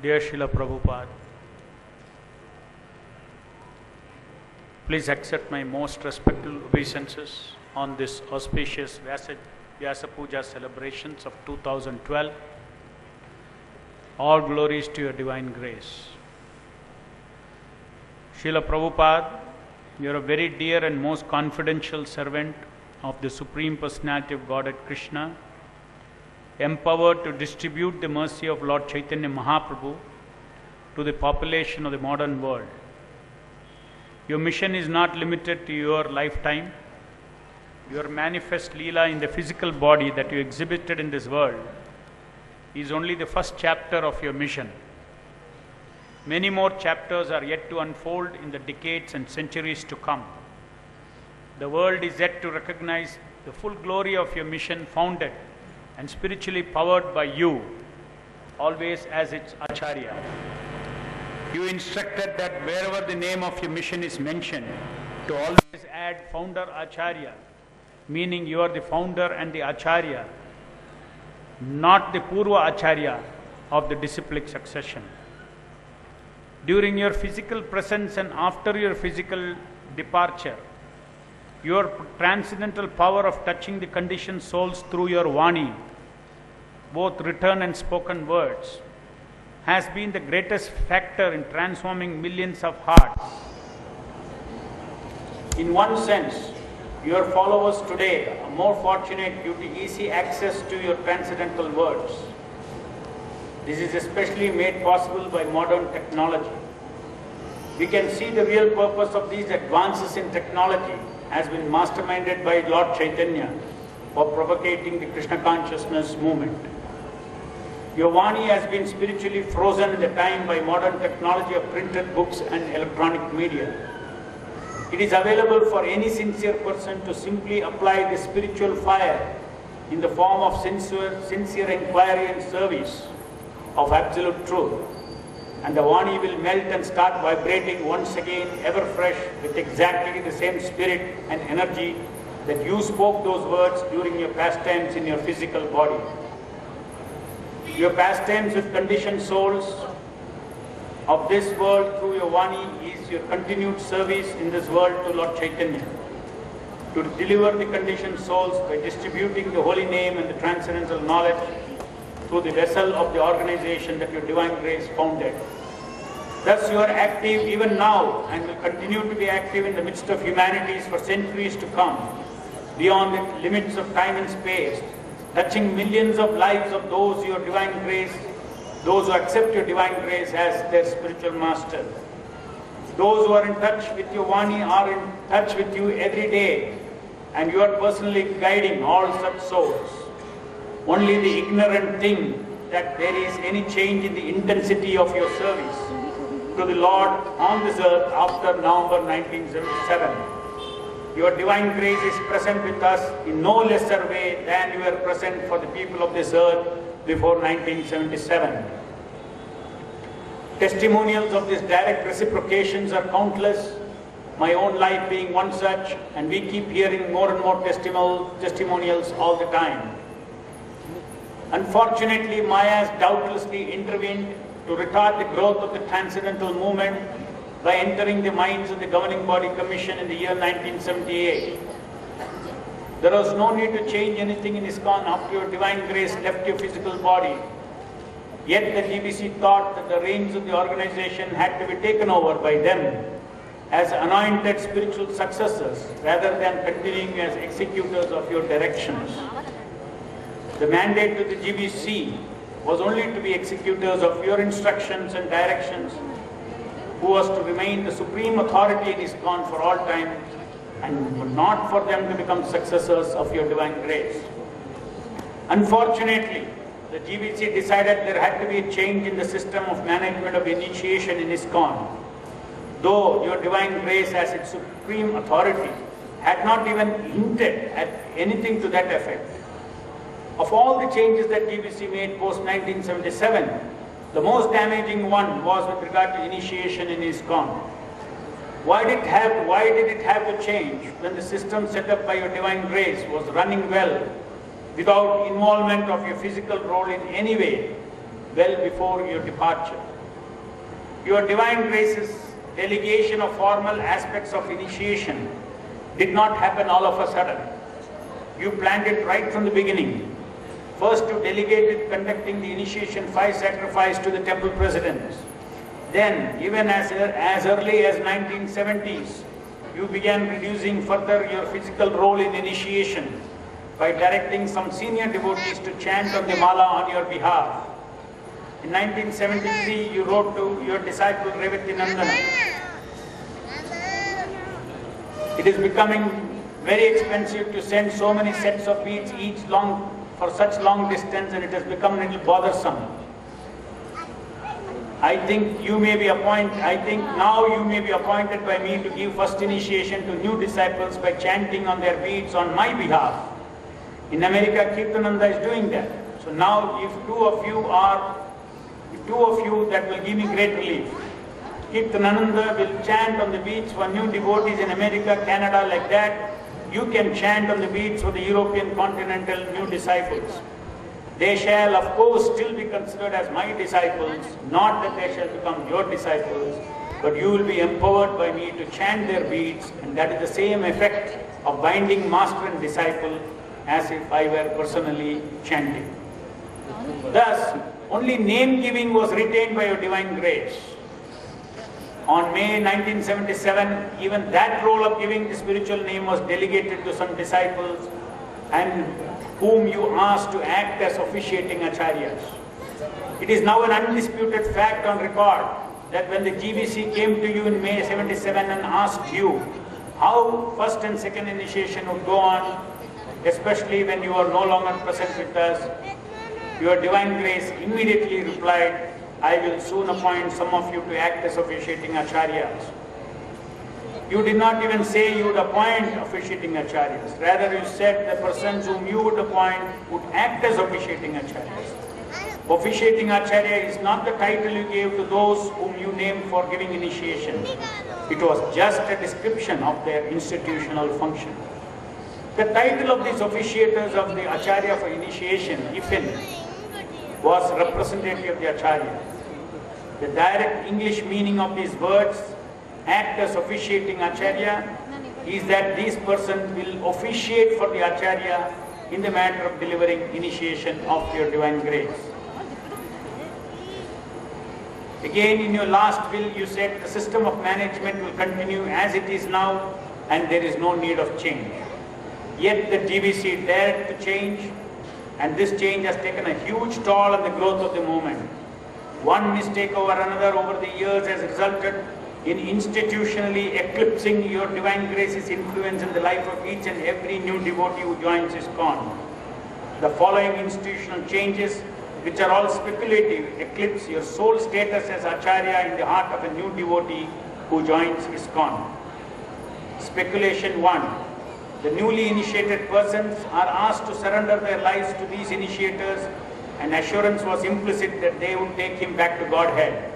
Dear Srila Prabhupada, please accept my most respectful obeisances on this auspicious Vyasa Puja celebrations of 2012. All glories to your divine grace. Srila Prabhupada, you are a very dear and most confidential servant of the Supreme Personality of Godhead Krishna, empowered to distribute the mercy of Lord Chaitanya Mahaprabhu to the population of the modern world. Your mission is not limited to your lifetime. Your manifest Leela in the physical body that you exhibited in this world is only the first chapter of your mission. Many more chapters are yet to unfold in the decades and centuries to come. The world is yet to recognize the full glory of your mission, founded and spiritually powered by you, always as its Acharya. You instructed that wherever the name of your mission is mentioned, to always add founder Acharya, meaning you are the founder and the Acharya, not the Purva Acharya of the disciplic succession. During your physical presence and after your physical departure, your transcendental power of touching the conditioned souls through your Vani, both written and spoken words, has been the greatest factor in transforming millions of hearts. In one sense, your followers today are more fortunate due to easy access to your transcendental words. This is especially made possible by modern technology. We can see the real purpose of these advances in technology has been masterminded by Lord Chaitanya for propagating the Krishna consciousness movement. Your Vani has been spiritually frozen in the time by modern technology of printed books and electronic media. It is available for any sincere person to simply apply the spiritual fire in the form of sincere inquiry and service of absolute truth. And the Vani will melt and start vibrating once again, ever fresh, with exactly the same spirit and energy that you spoke those words during your pastimes in your physical body. Your pastimes with conditioned souls of this world through your Vani is your continued service in this world to Lord Chaitanya, to deliver the conditioned souls by distributing the holy name and the transcendental knowledge through the vessel of the organization that your divine grace founded. Thus you are active even now and will continue to be active in the midst of humanities for centuries to come, beyond the limits of time and space, touching millions of lives of those your divine grace, those who accept your divine grace as their spiritual master. Those who are in touch with your Vani are in touch with you every day, and you are personally guiding all such souls. Only the ignorant think that there is any change in the intensity of your service to the Lord on this earth after November 1977. Your divine grace is present with us in no lesser way than you were present for the people of this earth before 1977. Testimonials of these direct reciprocations are countless, my own life being one such, and we keep hearing more and more testimonials all the time. Unfortunately, Maya has doubtlessly intervened to retard the growth of the transcendental movement by entering the minds of the Governing Body Commission in the year 1978. There was no need to change anything in ISKCON after your divine grace left your physical body. Yet the GBC thought that the reins of the organization had to be taken over by them as anointed spiritual successors rather than continuing as executors of your directions. The mandate to the GBC was only to be executors of your instructions and directions, who was to remain the supreme authority in ISKCON for all time, and not for them to become successors of your divine grace. Unfortunately, the GBC decided there had to be a change in the system of management of initiation in ISKCON. Though your divine grace as its supreme authority had not even hinted at anything to that effect. Of all the changes that GBC made post-1977, the most damaging one was with regard to initiation in ISKCON. Why did it have to change when the system set up by your divine grace was running well without involvement of your physical role in any way well before your departure? Your divine grace's delegation of formal aspects of initiation did not happen all of a sudden. You planned it right from the beginning. First, you delegated conducting the initiation fire sacrifice to the temple presidents. Then, even as early as 1970s, you began reducing further your physical role in initiation by directing some senior devotees to chant on the mala on your behalf. In 1973, you wrote to your disciple Revati Nandana. It is becoming very expensive to send so many sets of beads each for such long distance, and it has become a little bothersome. I think now you may be appointed by me to give first initiation to new disciples by chanting on their beads on my behalf. In America, Kirtananda is doing that. So now if two of you, that will give me great relief. Kirtananda will chant on the beads for new devotees in America, Canada, like that. You can chant on the beads for the European continental new disciples. They shall, of course, still be considered as my disciples, not that they shall become your disciples, but you will be empowered by me to chant their beads, and that is the same effect of binding master and disciple as if I were personally chanting. Thus, only name-giving was retained by your divine grace. On May 1977, even that role of giving the spiritual name was delegated to some disciples and whom you asked to act as officiating acharyas. It is now an undisputed fact on record that when the GBC came to you in May 77 and asked you how first and second initiation would go on, especially when you are no longer present with us, your divine grace immediately replied, I will soon appoint some of you to act as officiating acharyas. You did not even say you would appoint officiating acharyas. Rather, you said the persons whom you would appoint would act as officiating acharyas. Officiating acharya is not the title you gave to those whom you named for giving initiation. It was just a description of their institutional function. The title of these officiators of the acharya for initiation, IFIN, was representative of the acharya. The direct English meaning of these words, act as officiating acharya, is that these persons will officiate for the acharya in the matter of delivering initiation of your divine grace. Again, in your last will, you said the system of management will continue as it is now and there is no need of change. Yet the GBC dared to change, and this change has taken a huge toll on the growth of the movement. One mistake over another over the years has resulted in institutionally eclipsing your divine grace's influence in the life of each and every new devotee who joins ISKCON. The following institutional changes, which are all speculative, eclipse your sole status as acharya in the heart of a new devotee who joins ISKCON. Speculation 1. The newly initiated persons are asked to surrender their lives to these initiators, and assurance was implicit that they would take him back to Godhead.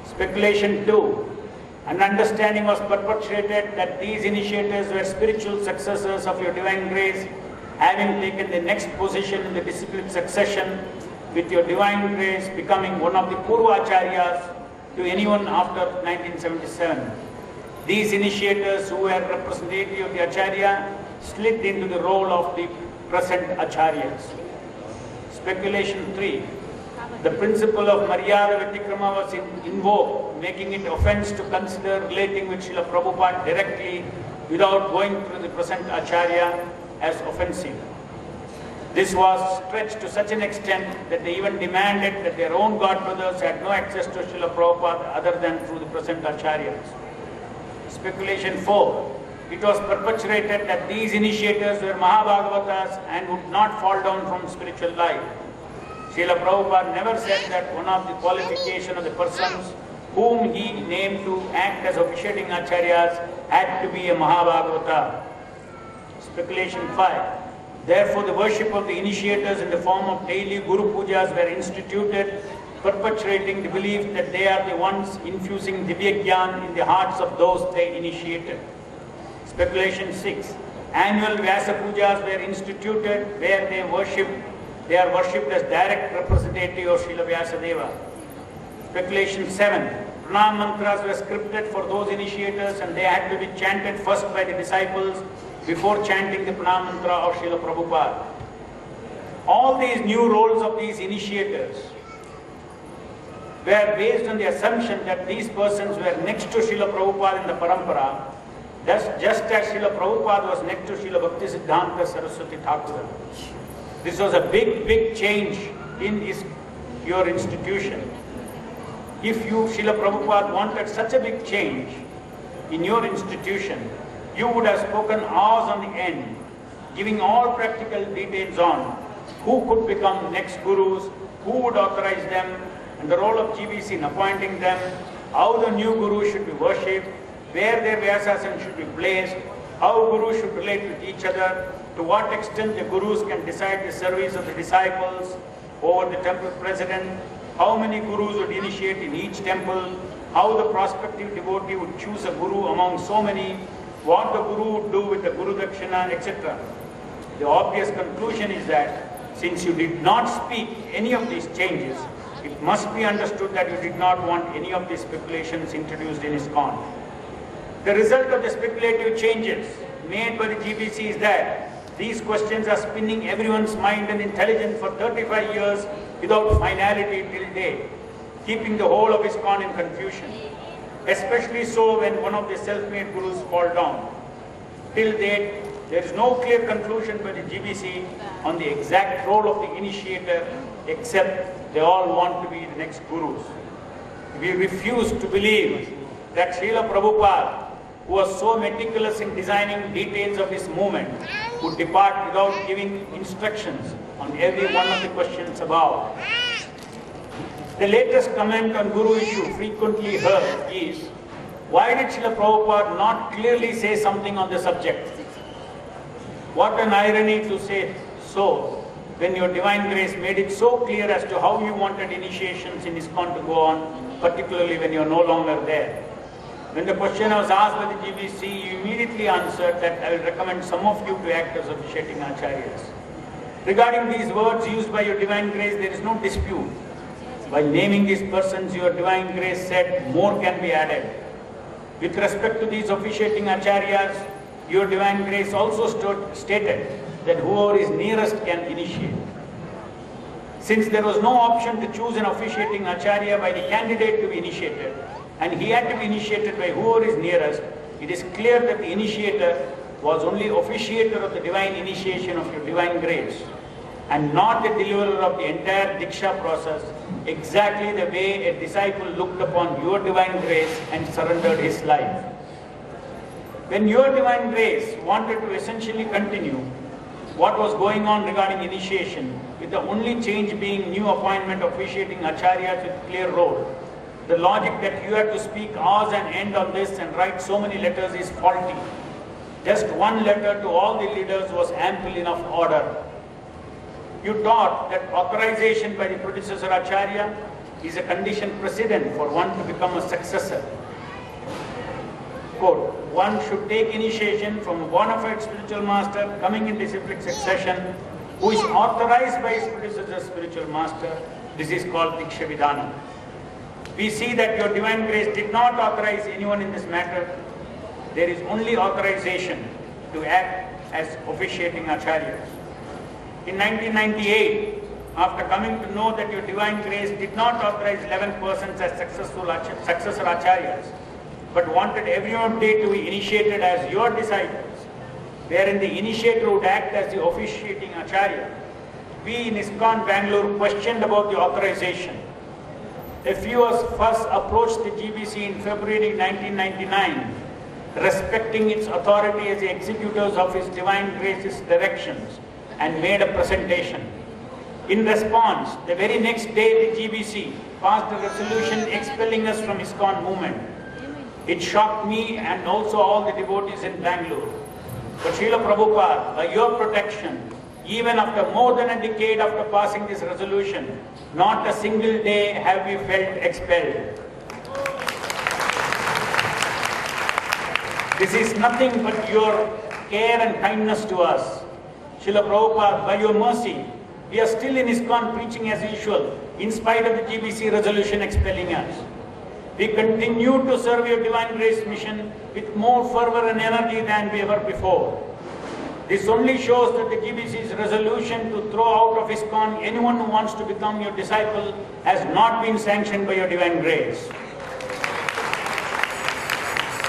Speculation 2. An understanding was perpetuated that these initiators were spiritual successors of your divine grace, having taken the next position in the discipline succession, with your divine grace becoming one of the Purva Acharyas to anyone after 1977. These initiators, who were representative of the Acharya, slid into the role of the present Acharyas. Speculation 3. The principle of Maryada Vatikrama was invoked, making it offense to consider relating with Srila Prabhupada directly without going through the present Acharya as offensive. This was stretched to such an extent that they even demanded that their own godbrothers had no access to Srila Prabhupada other than through the present Acharyas. Speculation 4. It was perpetuated that these initiators were Mahabhagavatas and would not fall down from spiritual life. Srila Prabhupada never said that one of the qualifications of the persons whom he named to act as officiating acharyas had to be a Mahabhagavata. Speculation 5. Therefore, the worship of the initiators in the form of daily Guru Pujas were instituted, perpetuating the belief that they are the ones infusing Divya Gyan in the hearts of those they initiated. Speculation 6. Annual Vyasa Pujas were instituted where they are worshipped as direct representative of Srila Vyasadeva. Speculation 7. Pranam mantras were scripted for those initiators and they had to be chanted first by the disciples before chanting the Pranam mantra of Srila Prabhupada. All these new roles of these initiators were based on the assumption that these persons were next to Srila Prabhupada in the parampara, just as Srila Prabhupada was next to Srila Bhaktisiddhanta Saraswati Thakur. This was a big change in your institution. If you, Srila Prabhupada, wanted such a big change in your institution, you would have spoken hours on the end, giving all practical details on who could become next gurus, who would authorize them, and the role of GBC in appointing them, how the new guru should be worshipped, where their Vyasasana should be placed, how gurus should relate with each other, to what extent the gurus can decide the service of the disciples over the temple president, how many gurus would initiate in each temple, how the prospective devotee would choose a guru among so many, what the guru would do with the Guru Dakshina, etc. The obvious conclusion is that since you did not speak any of these changes, it must be understood that you did not want any of these speculations introduced in ISKCON. The result of the speculative changes made by the GBC is that these questions are spinning everyone's mind and intelligence for 35 years without finality till date, keeping the whole of ISKCON in confusion. Especially so when one of the self-made gurus fall down. Till date, there is no clear conclusion by the GBC on the exact role of the initiator, except they all want to be the next gurus. We refuse to believe that Srila Prabhupada, who was so meticulous in designing details of his movement, would depart without giving instructions on every one of the questions above. The latest comment on Guru issue frequently heard is, why did Srila Prabhupada not clearly say something on the subject? What an irony to say so, when your Divine Grace made it so clear as to how you wanted initiations in ISKCON to go on, particularly when you are no longer there. When the question was asked by the GBC, you immediately answered that I will recommend some of you to act as officiating acharyas. Regarding these words used by your Divine Grace, there is no dispute. By naming these persons, your Divine Grace said more can be added. With respect to these officiating acharyas, your Divine Grace also stated that whoever is nearest can initiate. Since there was no option to choose an officiating acharya by the candidate to be initiated, and he had to be initiated by whoever is nearest, it is clear that the initiator was only officiator of the divine initiation of your Divine Grace, and not the deliverer of the entire Diksha process, exactly the way a disciple looked upon your Divine Grace and surrendered his life. When your Divine Grace wanted to essentially continue what was going on regarding initiation, with the only change being new appointment of officiating acharyas with clear role, the logic that you had to speak hours and end on this and write so many letters is faulty. Just one letter to all the leaders was ample enough order. You taught that authorization by the predecessor acharya is a condition precedent for one to become a successor. Quote, one should take initiation from a bona fide spiritual master coming in disciplic succession who is authorized by his predecessor spiritual master. This is called Diksha Vidhana. We see that your Divine Grace did not authorize anyone in this matter. There is only authorization to act as officiating acharyas. In 1998, after coming to know that your Divine Grace did not authorize 11 persons as successor acharyas, but wanted everyone to be initiated as your disciples, wherein the initiator would act as the officiating acharya, we in ISKCON Bangalore questioned about the authorization. A few of us approached the GBC in February 1999, respecting its authority as the executors of His Divine Grace's directions, and made a presentation. In response, the very next day the GBC passed a resolution expelling us from ISKCON movement. It shocked me and also all the devotees in Bangalore. But Srila Prabhupada, by your protection, even after more than a decade after passing this resolution, not a single day have we felt expelled. This is nothing but your care and kindness to us. Srila Prabhupada, by your mercy, we are still in ISKCON preaching as usual, in spite of the GBC resolution expelling us. We continue to serve your Divine Grace mission with more fervor and energy than we ever before. This only shows that the GBC's resolution to throw out of ISKCON anyone who wants to become your disciple has not been sanctioned by your Divine Grace.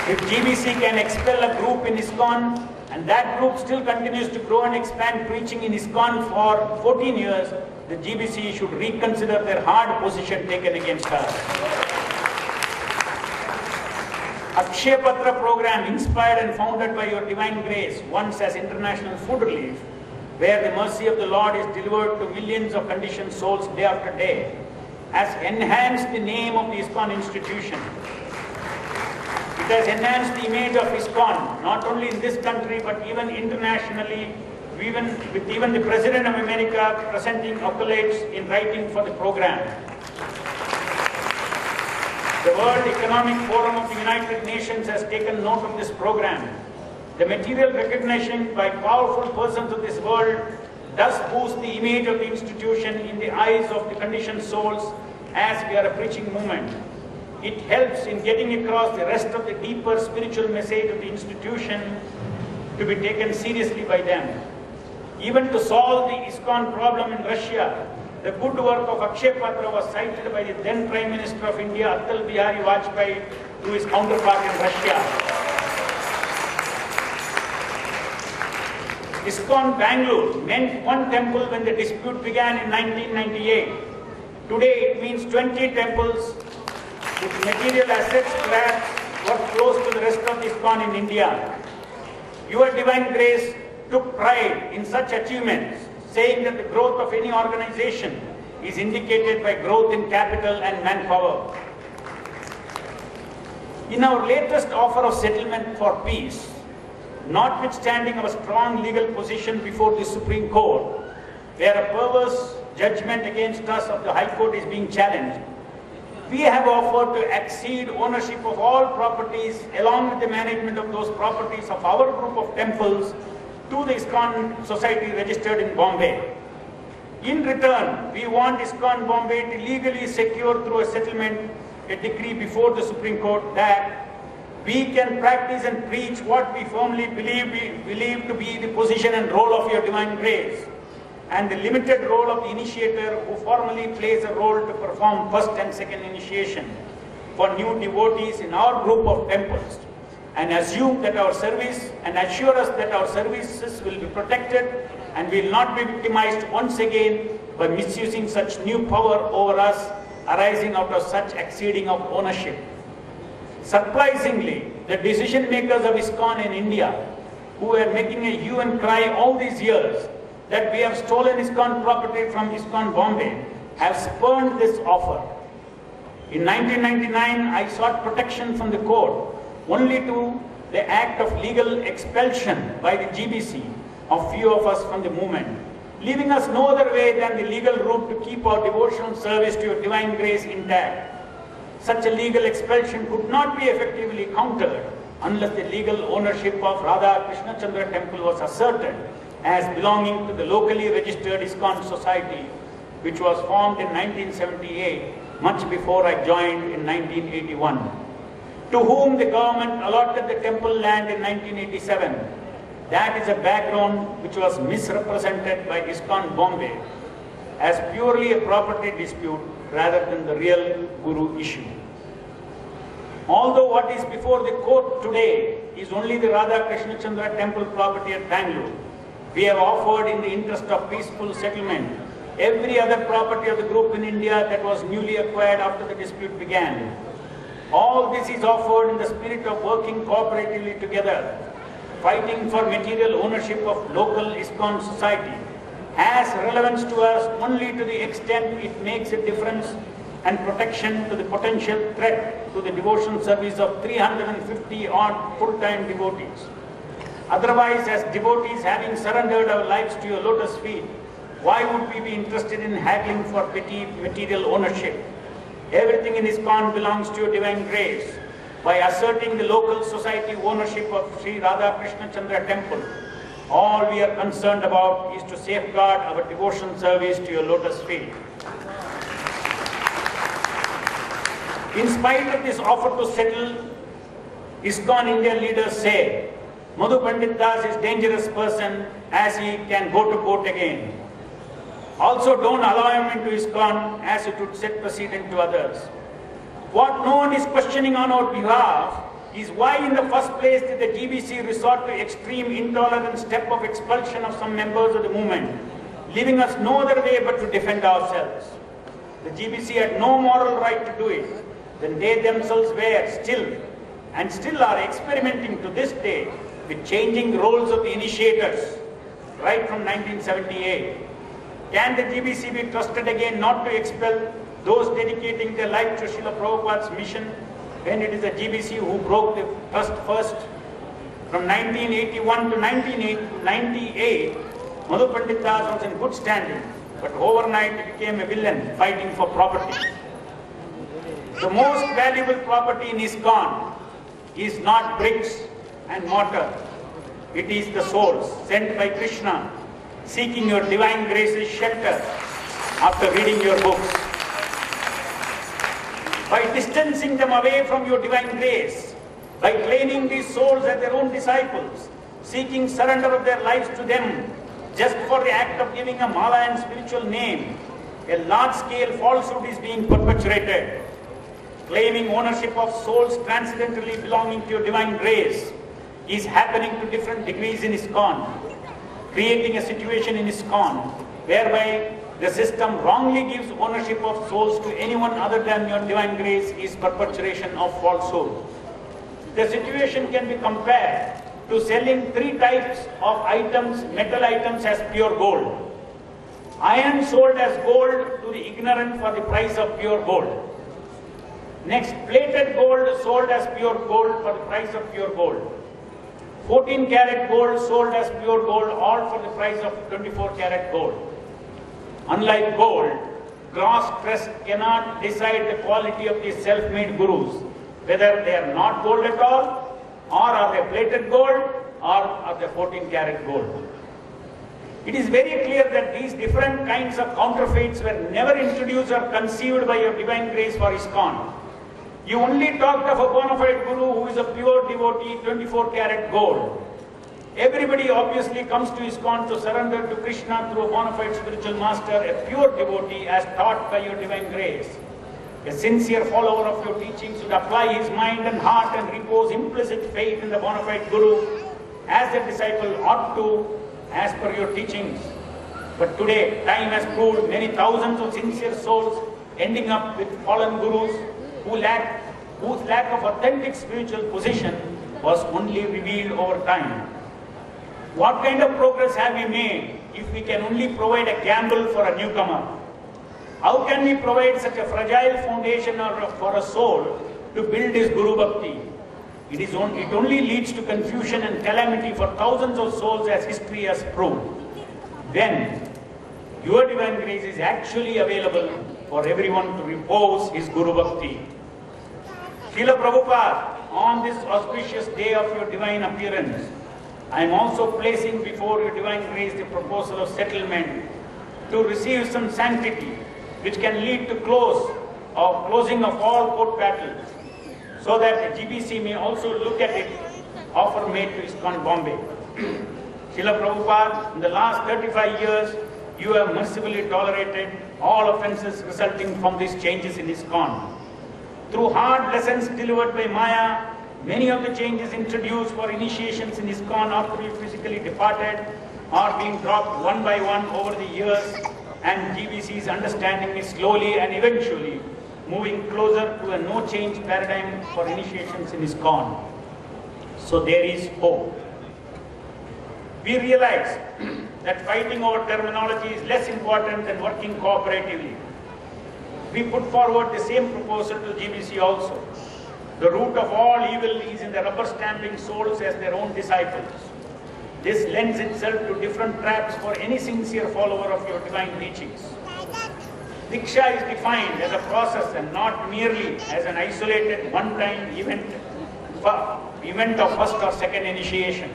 If GBC can expel a group in ISKCON and that group still continues to grow and expand preaching in ISKCON for 14 years, the GBC should reconsider their hard position taken against us. Akshaya Patra program, inspired and founded by your Divine Grace, once as International Food Relief, where the mercy of the Lord is delivered to millions of conditioned souls day after day, has enhanced the name of the ISKCON institution. It has enhanced the image of ISKCON, not only in this country, but even internationally, with even the President of America presenting accolades in writing for the program. The World Economic Forum of the United Nations has taken note of this program. The material recognition by powerful persons of this world does boost the image of the institution in the eyes of the conditioned souls as we are a preaching movement. It helps in getting across the rest of the deeper spiritual message of the institution to be taken seriously by them. Even to solve the ISKCON problem in Russia, the good work of Akshaya Patra was cited by the then Prime Minister of India, Atal Bihari Vajpayee, to his counterpart in Russia. ISKCON Bangalore meant one temple when the dispute began in 1998. Today it means 20 temples with material assets scrapped worth close to the rest of ISKCON in India. Your Divine Grace took pride in such achievements, saying that the growth of any organization is indicated by growth in capital and manpower. In our latest offer of settlement for peace, notwithstanding our strong legal position before the Supreme Court, where a perverse judgment against us of the High Court is being challenged, we have offered to accede ownership of all properties along with the management of those properties of our group of temples to the ISKCON Society registered in Bombay. In return, we want ISKCON Bombay to legally secure through a settlement a decree before the Supreme Court that we can practice and preach what we firmly believe to be the position and role of your Divine Grace, and the limited role of the initiator who formally plays a role to perform first and second initiation for new devotees in our group of temples, and assume that our service and assure us that our services will be protected and will not be victimized once again by misusing such new power over us arising out of such exceeding of ownership. Surprisingly, the decision makers of ISKCON in India, who were making a hue and cry all these years that we have stolen ISKCON property from ISKCON Bombay, have spurned this offer. In 1999, I sought protection from the court only to the act of legal expulsion by the GBC of few of us from the movement, leaving us no other way than the legal route to keep our devotional service to your Divine Grace intact. Such a legal expulsion could not be effectively countered unless the legal ownership of Radha Krishna Chandra Temple was asserted as belonging to the locally registered ISKCON Society, which was formed in 1978, much before I joined in 1981. To whom the government allotted the temple land in 1987. That is a background which was misrepresented by ISKCON Bombay as purely a property dispute rather than the real Guru issue. Although what is before the court today is only the Radha Krishna Chandra Temple property at Bangalore, we have offered in the interest of peaceful settlement every other property of the group in India that was newly acquired after the dispute began. All this is offered in the spirit of working cooperatively together, fighting for material ownership of local ISKCON society, has relevance to us only to the extent it makes a difference and protection to the potential threat to the devotion service of 350 odd full-time devotees. Otherwise, as devotees having surrendered our lives to your lotus feet, why would we be interested in haggling for petty material ownership? Everything in ISKCON belongs to your divine grace. By asserting the local society ownership of Sri Radha Krishna Chandra Temple, all we are concerned about is to safeguard our devotion service to your lotus feet. In spite of this offer to settle, ISKCON India leaders say, Madhu Pandit Das is a dangerous person as he can go to court again. Also, don't allow him into ISKCON as it would set precedent to others. What no one is questioning on our behalf is why in the first place did the GBC resort to extreme intolerant step of expulsion of some members of the movement, leaving us no other way but to defend ourselves. The GBC had no moral right to do it, then they themselves were still are experimenting to this day with changing roles of the initiators right from 1978. Can the GBC be trusted again not to expel those dedicating their life to Srila Prabhupada's mission when it is the GBC who broke the trust first? From 1981 to 1998, Madhu Pandit Das was in good standing, but overnight he became a villain fighting for property. The most valuable property in ISKCON is not bricks and mortar. It is the souls sent by Krishna, seeking your divine grace's shelter after reading your books. By distancing them away from your divine grace, by claiming these souls as their own disciples, seeking surrender of their lives to them, just for the act of giving a mala and spiritual name, a large-scale falsehood is being perpetuated. Claiming ownership of souls transcendentally belonging to your divine grace is happening to different degrees in ISKCON, creating a situation in ISKCON whereby the system wrongly gives ownership of souls to anyone other than your divine grace is perpetuation of falsehood. The situation can be compared to selling three types of items, metal items as pure gold. Iron sold as gold to the ignorant for the price of pure gold. Next, plated gold sold as pure gold for the price of pure gold. 14 karat gold sold as pure gold, all for the price of 24 karat gold. Unlike gold, gross press cannot decide the quality of these self-made gurus, whether they are not gold at all, or are they plated gold, or are they 14 karat gold. It is very clear that these different kinds of counterfeits were never introduced or conceived by your divine grace for ISKCON. You only talked of a bona fide guru who is a pure devotee, 24 karat gold. Everybody obviously comes to ISKCON to surrender to Krishna through a bona fide spiritual master, a pure devotee as taught by your divine grace. A sincere follower of your teachings should apply his mind and heart and repose implicit faith in the bona fide guru as a disciple ought to as per your teachings. But today, time has proved many thousands of sincere souls ending up with fallen gurus whose lack of authentic spiritual position was only revealed over time. What kind of progress have we made if we can only provide a gamble for a newcomer? How can we provide such a fragile foundation for a soul to build his Guru Bhakti? It only leads to confusion and calamity for thousands of souls as history has proved. Then, your divine grace is actually available for everyone to repose his Guru Bhakti. Srila Prabhupada, on this auspicious day of your divine appearance, I am also placing before your divine grace the proposal of settlement to receive some sanctity which can lead to closing of all court battles, so that the GBC may also look at it, offer made to ISKCON Bombay. Srila Prabhupada, in the last 35 years, you have mercifully tolerated all offences resulting from these changes in ISKCON. Through hard lessons delivered by Maya, many of the changes introduced for initiations in ISKCON after you physically departed are being dropped one by one over the years, and GBC's understanding is slowly and eventually moving closer to a no-change paradigm for initiations in ISKCON. So there is hope. We realize that fighting over terminology is less important than working cooperatively. We put forward the same proposal to GBC also. The root of all evil is in the rubber stamping souls as their own disciples. This lends itself to different traps for any sincere follower of your divine teachings. Diksha is defined as a process and not merely as an isolated one-time event of first or second initiation.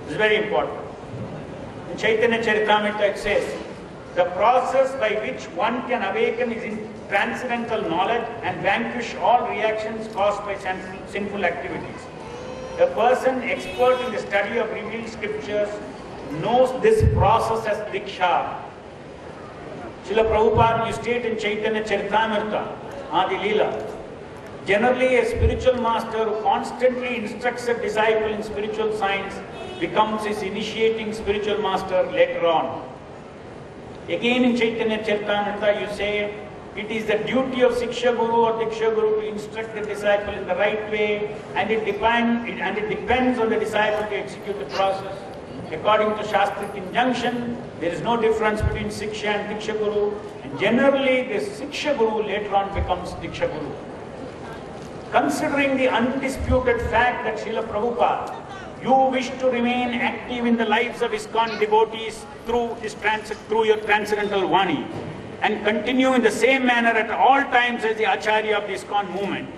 This is very important. In Chaitanya Charitamrita it says, the process by which one can awaken is in transcendental knowledge and vanquish all reactions caused by sinful activities. A person expert in the study of revealed scriptures knows this process as Diksha. Srila Prabhupada, you state in Chaitanya Charitamrita, Adi Leela, generally a spiritual master who constantly instructs a disciple in spiritual science becomes his initiating spiritual master later on. Again in Chaitanya Charitamrita you say, it is the duty of Siksha Guru or Diksha Guru to instruct the disciple in the right way, and it depends on the disciple to execute the process. According to Shastric injunction, there is no difference between Siksha and Diksha Guru, and generally the Siksha Guru later on becomes Diksha Guru. Considering the undisputed fact that Srila Prabhupada, you wish to remain active in the lives of ISKCON devotees through your transcendental Vani, and continue in the same manner at all times as the Acharya of the ISKCON movement,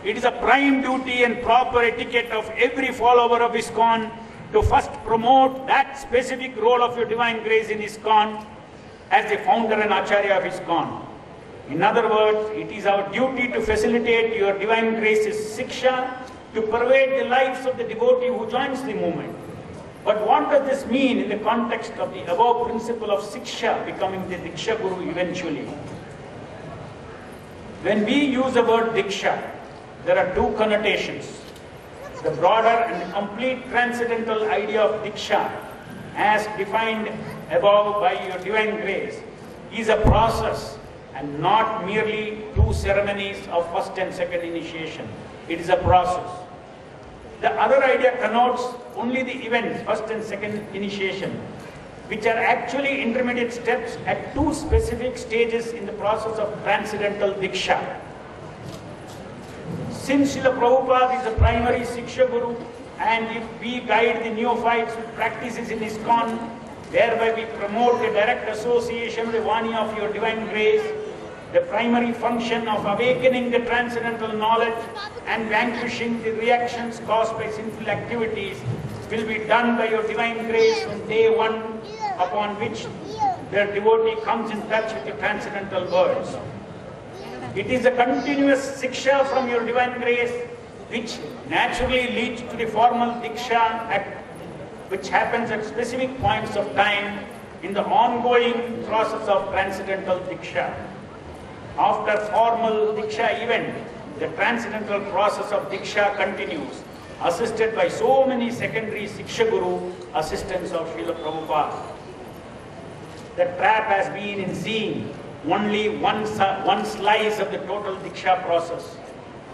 it is a prime duty and proper etiquette of every follower of ISKCON to first promote that specific role of your divine grace in ISKCON as the founder and Acharya of ISKCON. In other words, it is our duty to facilitate your divine grace's Siksha to pervade the lives of the devotee who joins the movement. But what does this mean in the context of the above principle of Siksha becoming the Diksha Guru eventually? When we use the word Diksha, there are two connotations. The broader and complete transcendental idea of Diksha, as defined above by your divine grace, is a process and not merely two ceremonies of first and second initiation. It is a process. The other idea connotes only the events, first and second initiation, which are actually intermediate steps at two specific stages in the process of transcendental Diksha. Since Srila Prabhupada is the primary Siksha Guru, and if we guide the neophytes with practices in ISKCON, thereby we promote the direct association with the Vani of your divine grace, the primary function of awakening the transcendental knowledge and vanquishing the reactions caused by sinful activities will be done by your divine grace on day one, upon which the devotee comes in touch with the transcendental words. It is a continuous Siksha from your divine grace which naturally leads to the formal Diksha which happens at specific points of time in the ongoing process of transcendental Diksha. After formal Diksha event, the transcendental process of Diksha continues, assisted by so many secondary Siksha Guru assistants of Srila Prabhupada. The trap has been in seeing only one slice of the total Diksha process,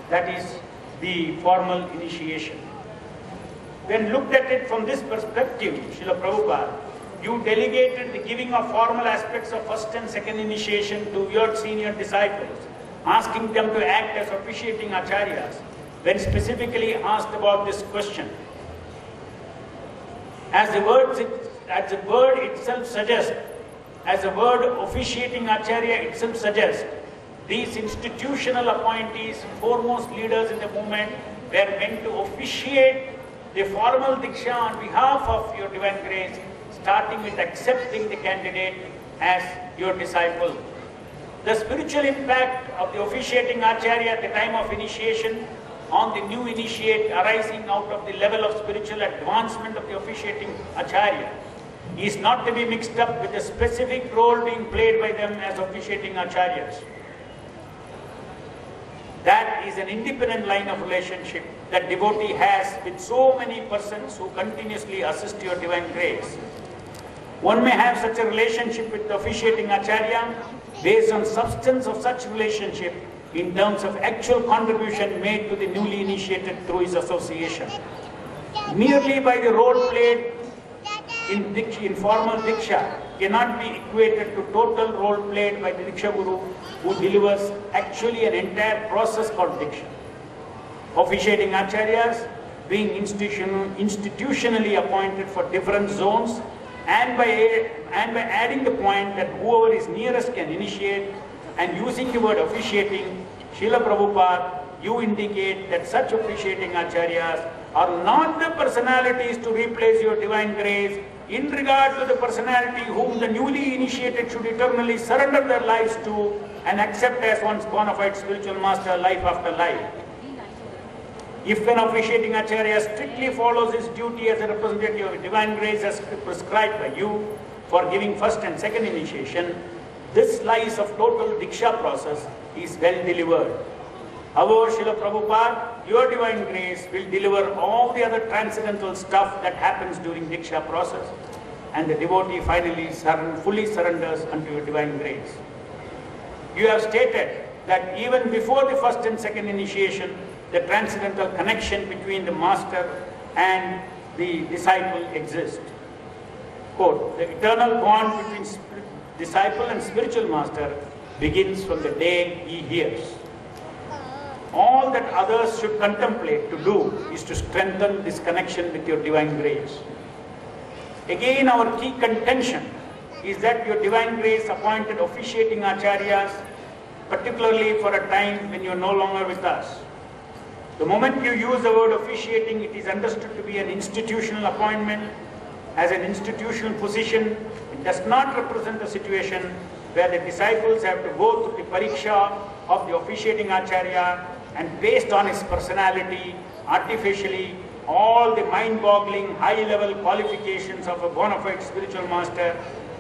that is the formal initiation. When looked at it from this perspective, Srila Prabhupada, you delegated the giving of formal aspects of first and second initiation to your senior disciples, asking them to act as officiating acharyas, when specifically asked about this question. As the word itself suggests, as the word officiating acharya itself suggests, these institutional appointees, foremost leaders in the movement, were meant to officiate the formal Diksha on behalf of your divine grace, starting with accepting the candidate as your disciple. The spiritual impact of the officiating Acharya at the time of initiation on the new initiate arising out of the level of spiritual advancement of the officiating Acharya is not to be mixed up with the specific role being played by them as officiating Acharyas. That is an independent line of relationship that devotee has with so many persons who continuously assist your divine grace. One may have such a relationship with the officiating Acharya based on substance of such relationship in terms of actual contribution made to the newly initiated through his association. Merely by the role played in formal Diksha cannot be equated to total role played by the Diksha Guru, who delivers actually an entire process called Diksha. Officiating Acharyas being institutionally appointed for different zones, and by adding the point that whoever is nearest can initiate, and using the word officiating, Srila Prabhupada, you indicate that such officiating Acharyas are not the personalities to replace your divine grace, in regard to the personality whom the newly initiated should eternally surrender their lives to and accept as one's bona fide spiritual master life after life. If an officiating Acharya strictly follows his duty as a representative of divine grace as prescribed by you for giving first and second initiation, this slice of total Diksha process is well delivered. However, Srila Prabhupada, your divine grace will deliver all the other transcendental stuff that happens during Diksha process, and the devotee finally fully surrenders unto your divine grace. You have stated that even before the first and second initiation, the transcendental connection between the master and the disciple exists. Quote, the eternal bond between disciple and spiritual master begins from the day he hears. All that others should contemplate to do is to strengthen this connection with your divine grace. Again, our key contention is that your divine grace appointed officiating Acharyas, particularly for a time when you are no longer with us. The moment you use the word officiating, it is understood to be an institutional appointment. As an institutional position, it does not represent a situation where the disciples have to go through the pariksha of the officiating Acharya, and based on his personality, artificially, all the mind-boggling, high-level qualifications of a bona fide spiritual master,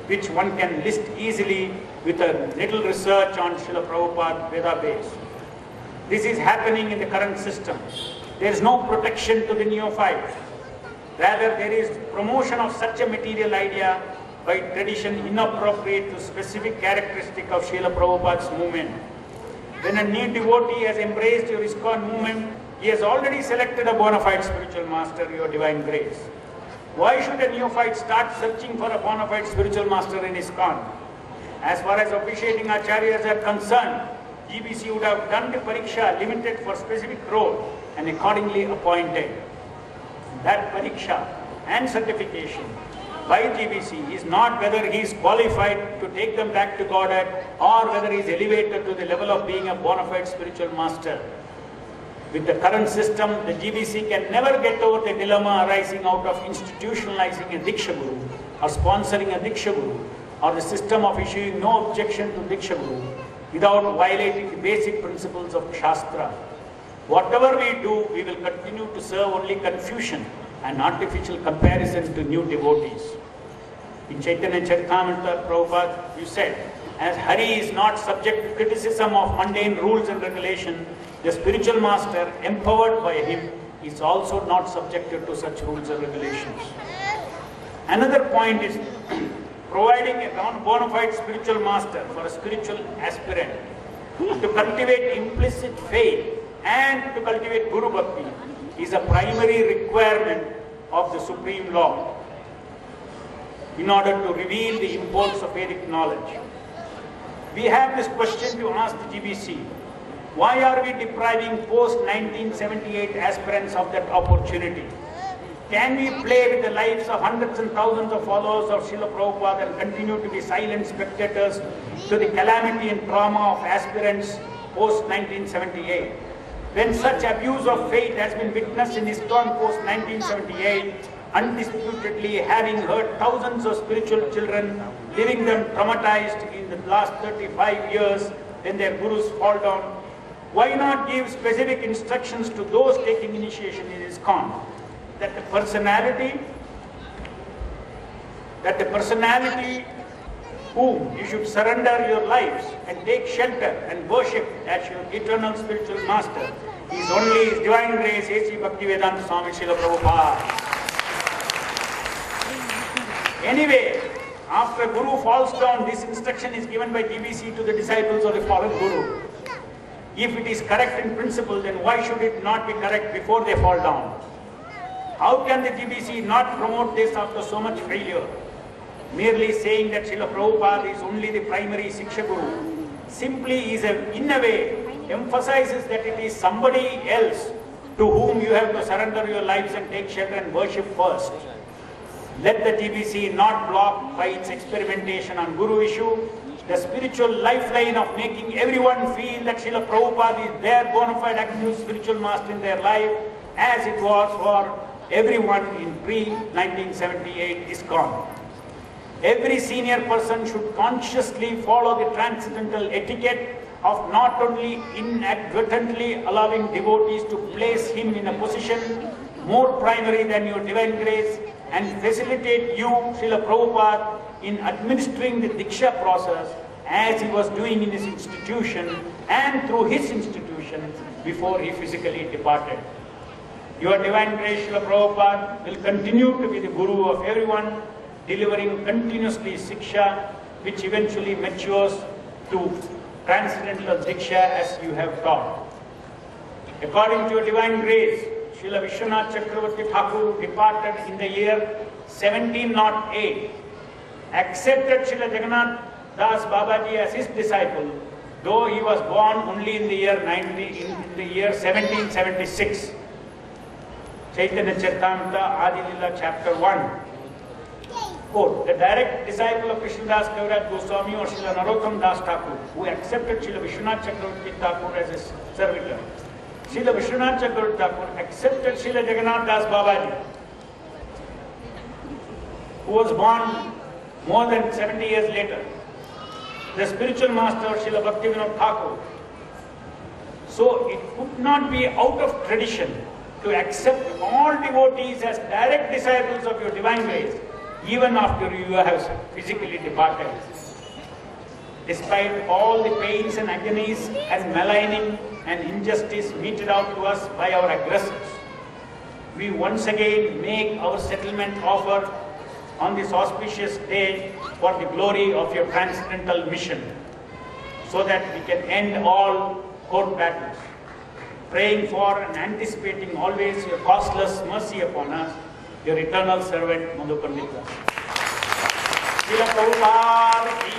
which one can list easily with a little research on Srila Prabhupada Veda base. This is happening in the current system. There is no protection to the neophyte. Rather, there is promotion of such a material idea by tradition inappropriate to specific characteristic of Srila Prabhupada's movement. When a new devotee has embraced your ISKCON movement, he has already selected a bona fide spiritual master, your divine grace. Why should a neophyte start searching for a bona fide spiritual master in ISKCON? As far as officiating Acharyas are concerned, GBC would have done the pariksha limited for specific role and accordingly appointed. That pariksha and certification by GBC is not whether he is qualified to take them back to Godhead or whether he is elevated to the level of being a bona fide spiritual master. With the current system, the GBC can never get over the dilemma arising out of institutionalizing a Diksha Guru or sponsoring a Diksha Guru or the system of issuing no objection to Diksha Guru without violating the basic principles of Shastra. Whatever we do, we will continue to serve only confusion and artificial comparison to new devotees. In Chaitanya Charitamrita, Prabhupada, you said, as Hari is not subject to criticism of mundane rules and regulation, the spiritual master, empowered by him, is also not subjected to such rules and regulations. Another point is providing a bona fide spiritual master for a spiritual aspirant to cultivate implicit faith and to cultivate Guru Bhakti is a primary requirement of the Supreme Law in order to reveal the imports of Vedic knowledge. We have this question to ask the GBC. Why are we depriving post-1978 aspirants of that opportunity? Can we play with the lives of hundreds and thousands of followers of Srila Prabhupada and continue to be silent spectators to the calamity and trauma of aspirants post-1978? When such abuse of faith has been witnessed in ISKCON post-1978, undisputedly having heard thousands of spiritual children, leaving them traumatized in the last 35 years when their gurus fall down, why not give specific instructions to those taking initiation in ISKCON that the personality whom you should surrender your lives and take shelter and worship as your eternal spiritual master is only His Divine Grace, A.C. Bhaktivedanta Swami Srila Prabhupada. Anyway, after Guru falls down, this instruction is given by GBC to the disciples of the fallen Guru. If it is correct in principle, then why should it not be correct before they fall down? How can the GBC not promote this after so much failure? Merely saying that Srila Prabhupada is only the primary Siksha Guru simply is, in a way, emphasizes that it is somebody else to whom you have to surrender your lives and take shelter and worship first. Let the GBC not block by its experimentation on Guru issue the spiritual lifeline of making everyone feel that Srila Prabhupada is their bona fide active spiritual master in their life, as it was for everyone in pre-1978 ISKCON. Every senior person should consciously follow the transcendental etiquette of not only inadvertently allowing devotees to place him in a position more primary than your divine grace and facilitate you, Srila Prabhupada, in administering the Diksha process as he was doing in his institution and through his institution before he physically departed. Your divine grace, Srila Prabhupada, will continue to be the Guru of everyone, delivering continuously Siksha, which eventually matures to transcendental Diksha as you have taught. According to your divine grace, Srila Vishwanath Chakravarti Thakur departed in the year 1708, accepted Srila Jagannath Das Babaji as his disciple, though he was born only in the year 1776. Chaitanya Charitamrita Adi Lila chapter 1. Quote, the direct disciple of Krishnadas Kaviraj Goswami or Srila Narottam Das Thakur, who accepted Srila Vishwanath Chakravarti Thakur as his servitor. Srila Vishwanath Chakravarti Thakur accepted Srila Jagannath Das Babaji, who was born more than 70 years later, the spiritual master of Srila Bhaktivinoda Thakur. So it could not be out of tradition to accept all devotees as direct disciples of your divine grace, even after you have physically departed. Despite all the pains and agonies and maligning and injustice meted out to us by our aggressors, we once again make our settlement offer on this auspicious day for the glory of your transcendental mission, so that we can end all court battles, praying for and anticipating always your costless mercy upon us, your eternal servant, Madhu Pandita. Srila Prabhupada ki